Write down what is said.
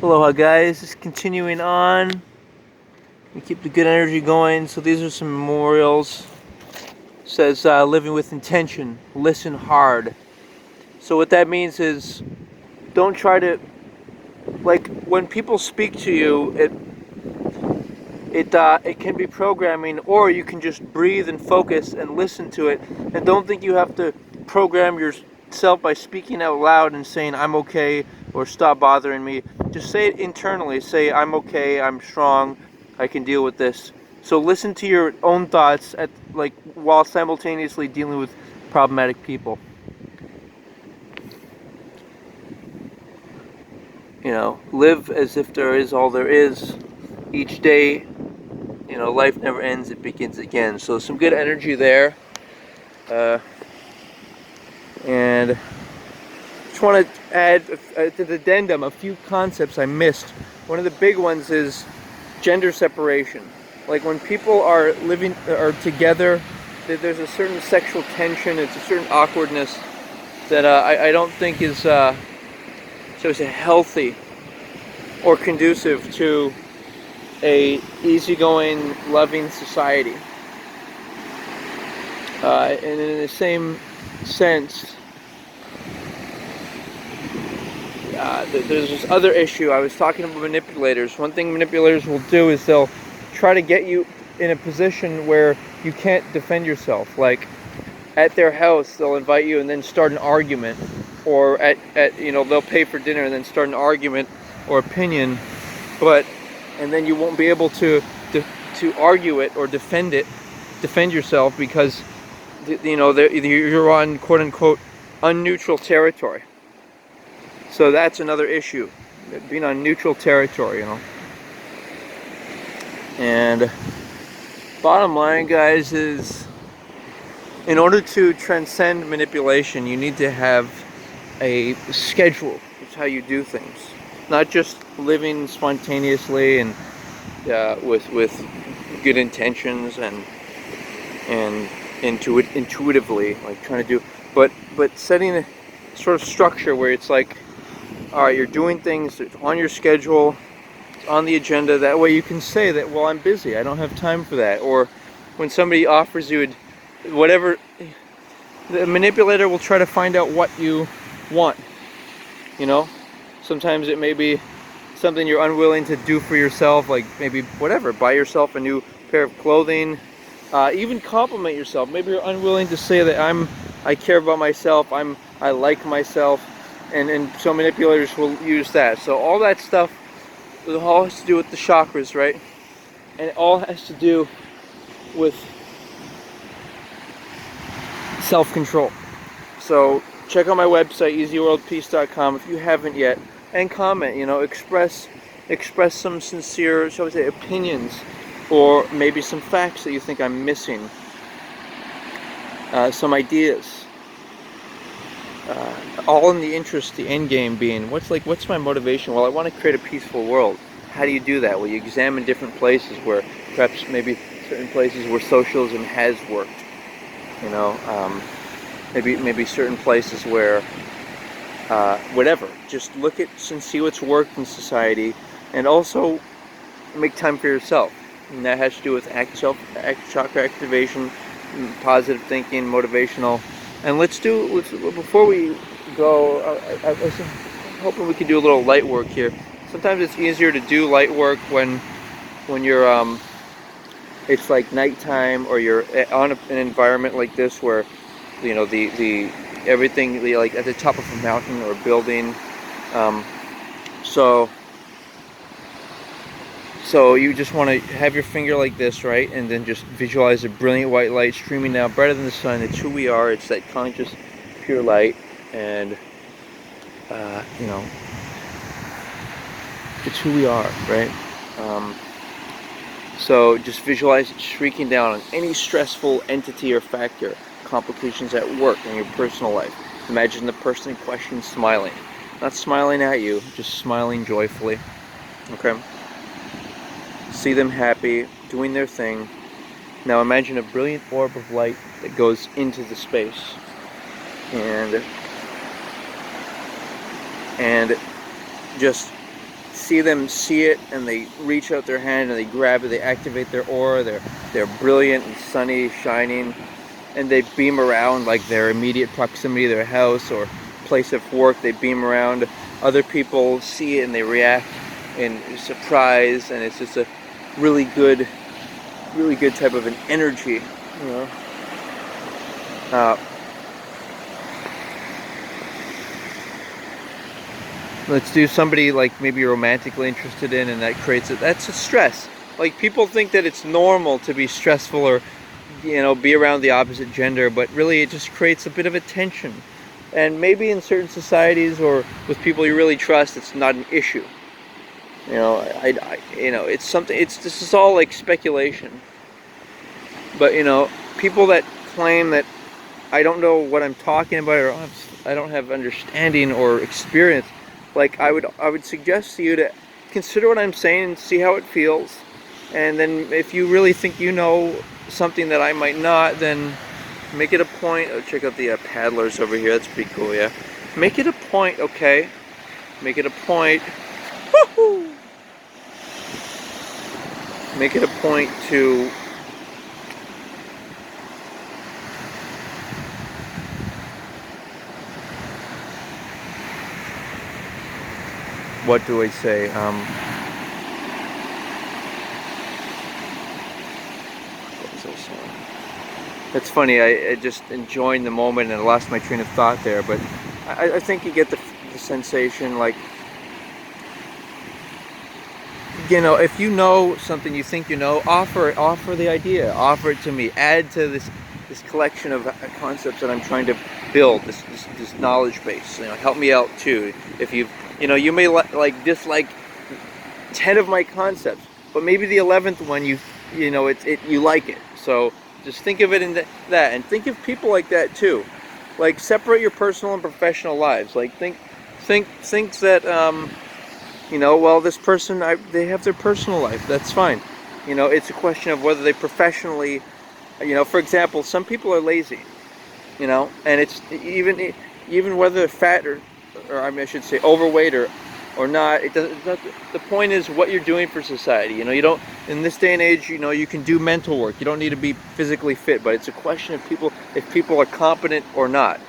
Aloha guys, just continuing on. We keep the good energy going. So these are some memorials. It says living with intention, listen hard. So what that means is don't try to, like when people speak to you, it can be programming, or you can just breathe and focus and listen to it, and don't think you have to program yourself by speaking out loud and saying I'm okay or stop bothering me. Just say it internally. Say I'm okay, I'm strong, I can deal with this. So listen to your own thoughts while simultaneously dealing with problematic people. Live as if there is all there is. Each day, life never ends, it begins again. So some good energy there. And just want to add to the addendum a few concepts I missed. One of the big ones is gender separation. Like when people are living or together, there's a certain sexual tension, it's a certain awkwardness that I don't think is so to say healthy or conducive to a easygoing, loving society. And in the same sense, there's this other issue. I was talking about manipulators. One thing manipulators will do is they'll try to get you in a position where you can't defend yourself. Like at their house, they'll invite you and then start an argument, or at they'll pay for dinner and then start an argument or opinion, and then you won't be able to argue it or defend yourself because you're on quote unquote unneutral territory. So that's another issue, being on neutral territory, And bottom line, guys, is in order to transcend manipulation, you need to have a schedule. It's how you do things, not just living spontaneously and with good intentions and intuitively, like trying to do, but setting a sort of structure where it's like, all right, you're doing things, it's on your schedule, it's on the agenda. That way you can say that, well, I'm busy, I don't have time for that. Or when somebody offers you whatever, the manipulator will try to find out what you want. Sometimes it may be something you're unwilling to do for yourself, like maybe whatever, buy yourself a new pair of clothing, even compliment yourself. Maybe you're unwilling to say that I care about myself, I like myself, and so manipulators will use that. So all that stuff, it all has to do with the chakras, right? And it all has to do with self-control. So check out my website, easyworldpeace.com, if you haven't yet, and comment. Express some sincere, shall we say, opinions, or maybe some facts that you think I'm missing, some ideas, all in the interest, the end game being, what's my motivation? Well, I want to create a peaceful world. How do you do that? Well, you examine different places where perhaps maybe certain places where socialism has worked, maybe certain places where whatever, just look at and see what's worked in society, and also make time for yourself. And that has to do with chakra activation, positive thinking, motivational. And before we go, I was hoping we could do a little light work here. Sometimes it's easier to do light work when you're it's like nighttime, or you're on an environment like this where the everything, like at the top of a mountain or a building. So you just want to have your finger like this, right? And then just visualize a brilliant white light streaming down, brighter than the sun. It's who we are. It's that conscious, pure light. And, it's who we are, right? So just visualize it streaking down on any stressful entity or factor, complications at work, in your personal life. Imagine the person in question smiling. Not smiling at you, just smiling joyfully. Okay? See them happy, doing their thing. Now imagine a brilliant orb of light that goes into the space. And just see them see it, and they reach out their hand and they grab it, they activate their aura, they're brilliant and sunny, shining, and they beam around like their immediate proximity, their house or place of work, they beam around. Other people see it and they react in surprise, and it's just a really good type of an energy, you know. Let's do somebody like maybe you're romantically interested in, and that creates that's a stress. Like, people think that it's normal to be stressful or, you know, be around the opposite gender, but really it just creates a bit of a tension. And maybe in certain societies or with people you really trust, it's not an issue. You know, you know, it's something. This is all like speculation. But, you know, people that claim that I don't know what I'm talking about, or I don't have understanding or experience, like, I would suggest to you to consider what I'm saying and see how it feels. And then if you really think you know something that I might not, then make it a point. Oh, check out the paddlers over here. That's pretty cool, yeah. Make it a point, okay? Make it a point. Woohoo! Make it a point to what do I say? It's funny, I just enjoying the moment and I lost my train of thought there, but I think you get the sensation, like, you know, if you know something you think you know, offer the idea, offer it to me, add to this collection of concepts that I'm trying to build, this knowledge base. You know, help me out too. If you you may like dislike 10 of my concepts, but maybe the 11th one you like it. So just think of it in that, and think of people like that too. Like, separate your personal and professional lives. Like, think that you know, well, this person, they have their personal life. That's fine. You know, it's a question of whether they professionally, you know, for example, some people are lazy, you know, and it's even whether they're fat or I mean, I should say overweight or not. It doesn't. The point is what you're doing for society. You know, you don't, in this day and age, you know, you can do mental work. You don't need to be physically fit, but it's a question of if people are competent or not.